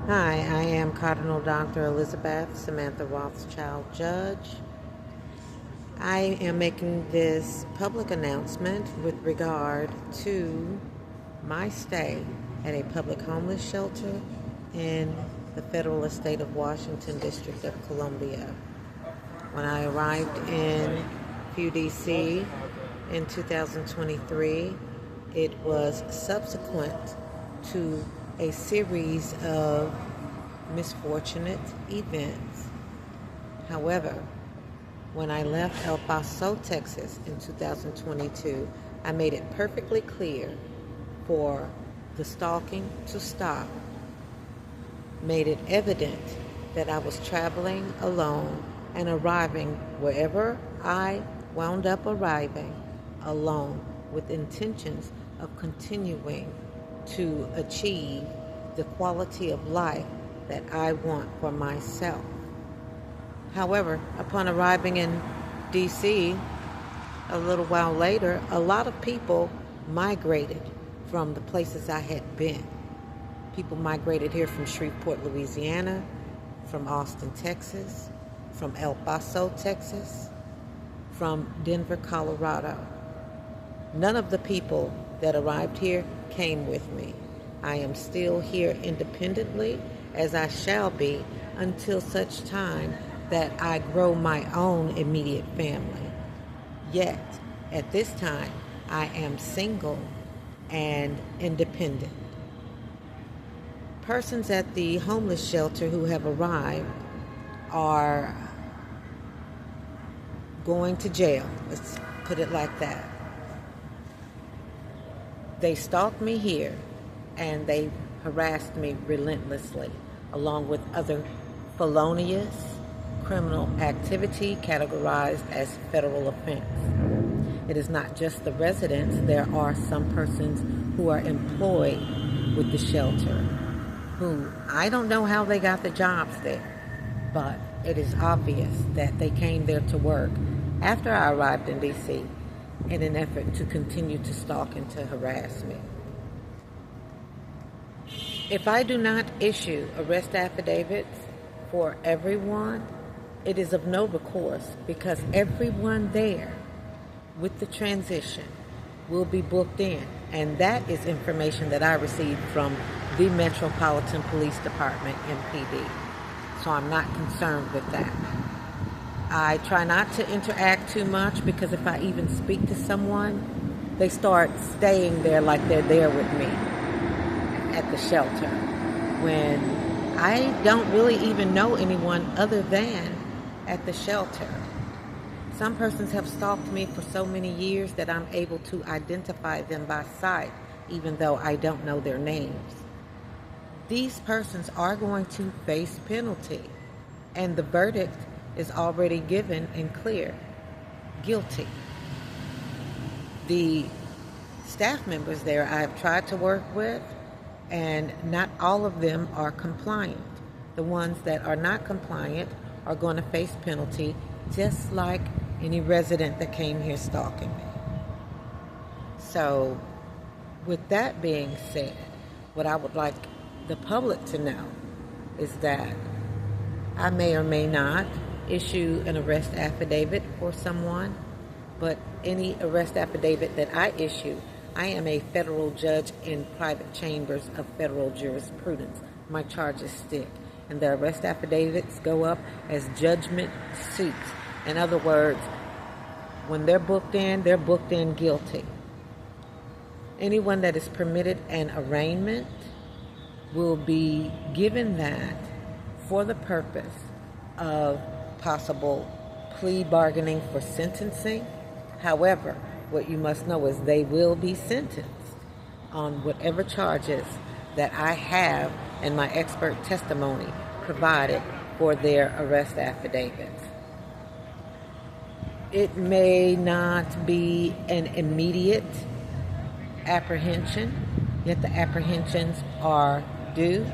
Hi, I am Cardinal Dr. Elizabeth Samantha Rothschild Judge. I am making this public announcement with regard to my stay at a public homeless shelter in the federal estate of Washington, District of Columbia. When I arrived in DC in 2023, it was subsequent to a series of misfortunate events. However, when I left El Paso, Texas in 2022, I made it perfectly clear for the stalking to stop, made it evident that I was traveling alone and arriving wherever I wound up arriving alone with intentions of continuing to achieve the quality of life that I want for myself. However, upon arriving in DC a little while later, a lot of people migrated from the places I had been. People migrated here from Shreveport, Louisiana, from Austin, Texas, from El Paso, Texas, from Denver, Colorado. None of the people that arrived here came with me. I am still here independently, as I shall be until such time that I grow my own immediate family. Yet, at this time, I am single and independent. Persons at the homeless shelter who have arrived are going to jail. Let's put it like that. They stalked me here and they harassed me relentlessly, along with other felonious criminal activity categorized as federal offense. It is not just the residents. There are some persons who are employed with the shelter who I don't know how they got the jobs there, but it is obvious that they came there to work after I arrived in DC in an effort to continue to stalk and to harass me. If I do not issue arrest affidavits for everyone, it is of no recourse because everyone there with the transition will be booked in. And that is information that I received from the Metropolitan Police Department, MPD. So I'm not concerned with that. I try not to interact too much because if I even speak to someone, they start staying there like they're there with me at the shelter, when I don't really even know anyone other than at the shelter. Some persons have stalked me for so many years that I'm able to identify them by sight, even though I don't know their names. These persons are going to face penalty, and the verdict is already given and clear: guilty. The staff members there I have tried to work with, and not all of them are compliant. The ones that are not compliant are going to face penalty, just like any resident that came here stalking me. So, with that being said, what I would like the public to know is that I may or may not issue an arrest affidavit for someone, but any arrest affidavit that I issue, I am a federal judge in private chambers of federal jurisprudence. My charges stick, and the arrest affidavits go up as judgment suits. In other words, when they're booked in guilty. Anyone that is permitted an arraignment will be given that for the purpose of possible plea bargaining for sentencing. However, what you must know is they will be sentenced on whatever charges that I have in my expert testimony provided for their arrest affidavits. It may not be an immediate apprehension, yet the apprehensions are due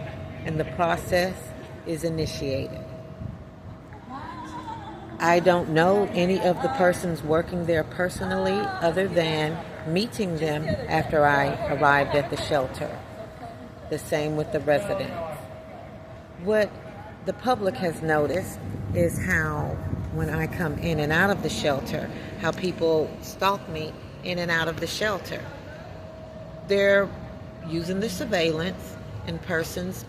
and the process is initiated. I don't know any of the persons working there personally other than meeting them after I arrived at the shelter. The same with the residents. What the public has noticed is how, when I come in and out of the shelter, how people stalk me in and out of the shelter. They're using the surveillance and persons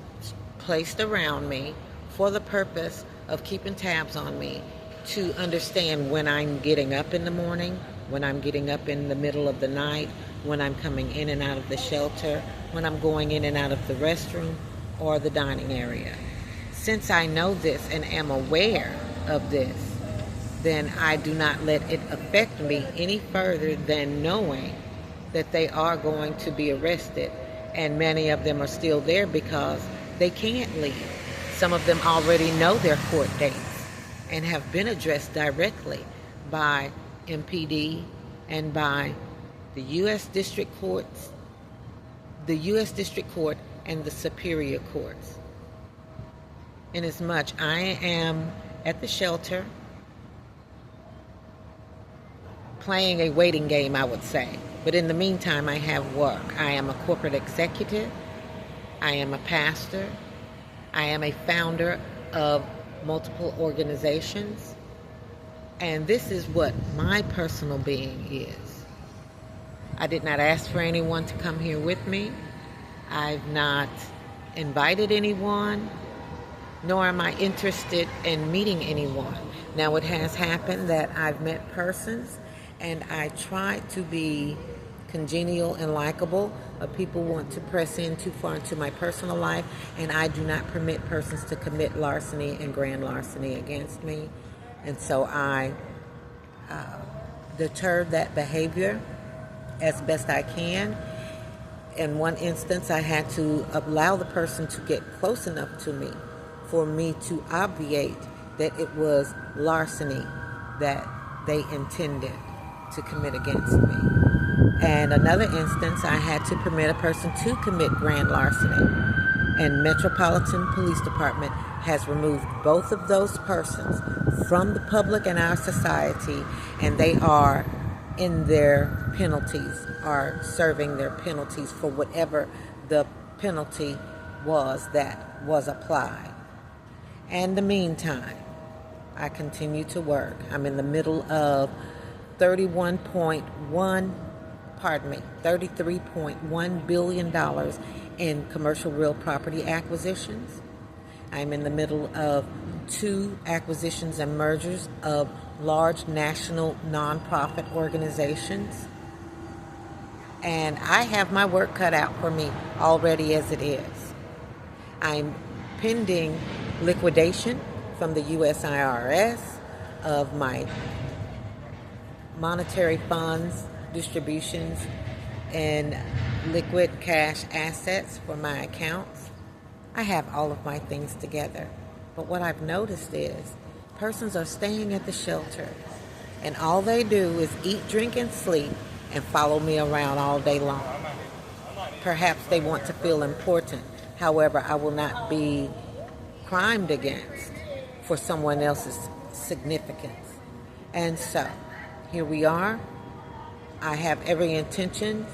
placed around me for the purpose of keeping tabs on me to understand when I'm getting up in the morning, when I'm getting up in the middle of the night, when I'm coming in and out of the shelter, when I'm going in and out of the restroom or the dining area. Since I know this and am aware of this, then I do not let it affect me any further than knowing that they are going to be arrested, and many of them are still there because they can't leave. Some of them already know their court dates and have been addressed directly by MPD and by the U.S. District Courts, the U.S. District Court and the Superior Courts. Inasmuch I am at the shelter playing a waiting game, I would say. But in the meantime, I have work. I am a corporate executive. I am a pastor. I am a founder of multiple organizations. And this is what my personal being is. I did not ask for anyone to come here with me. I've not invited anyone, nor am I interested in meeting anyone. Now, it has happened that I've met persons and I try to be congenial and likable, but people want to press in too far into my personal life, and I do not permit persons to commit larceny and grand larceny against me. And so I deter that behavior as best I can. In one instance, I had to allow the person to get close enough to me for me to obviate that it was larceny that they intended to commit against me. And another instance, I had to permit a person to commit grand larceny. And Metropolitan Police Department has removed both of those persons from the public and our society, and they are in their penalties, are serving their penalties for whatever the penalty was that was applied. And in the meantime, I continue to work. I'm in the middle of $33.1 billion in commercial real property acquisitions. I'm in the middle of 2 acquisitions and mergers of large national nonprofit organizations. And I have my work cut out for me already as it is. I'm pending liquidation from the U.S. IRS of my monetary funds, distributions, and liquid cash assets for my accounts. I have all of my things together. But what I've noticed is persons are staying at the shelter, and all they do is eat, drink, and sleep and follow me around all day long. Perhaps they want to feel important. However, I will not be crimed against for someone else's significance. And so, here we are. I have every intention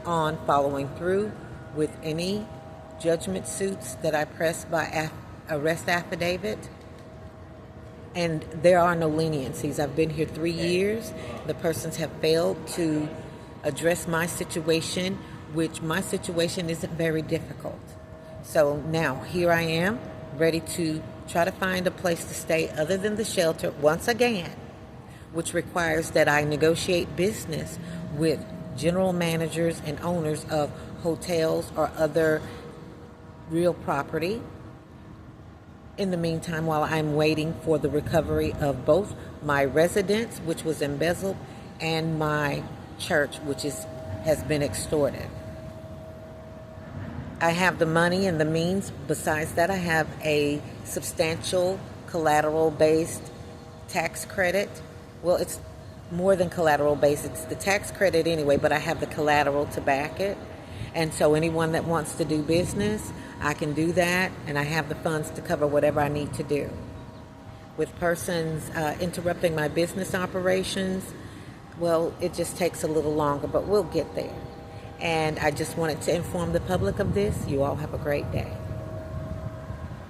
on following through with any judgment suits that I press by arrest affidavit. And there are no leniencies. I've been here 3 years. The persons have failed to address my situation, which my situation isn't very difficult. So now here I am, ready to try to find a place to stay other than the shelter once again, which requires that I negotiate business with general managers and owners of hotels or other real property. In the meantime, while I'm waiting for the recovery of both my residence, which was embezzled, and my church, which has been extorted. I have the money and the means. Besides that, I have a substantial collateral-based tax credit. Well, it's more than collateral-based. It's the tax credit anyway, but I have the collateral to back it. And so anyone that wants to do business, I can do that, and I have the funds to cover whatever I need to do. With persons interrupting my business operations, well, it just takes a little longer, but we'll get there. And I just wanted to inform the public of this. You all have a great day.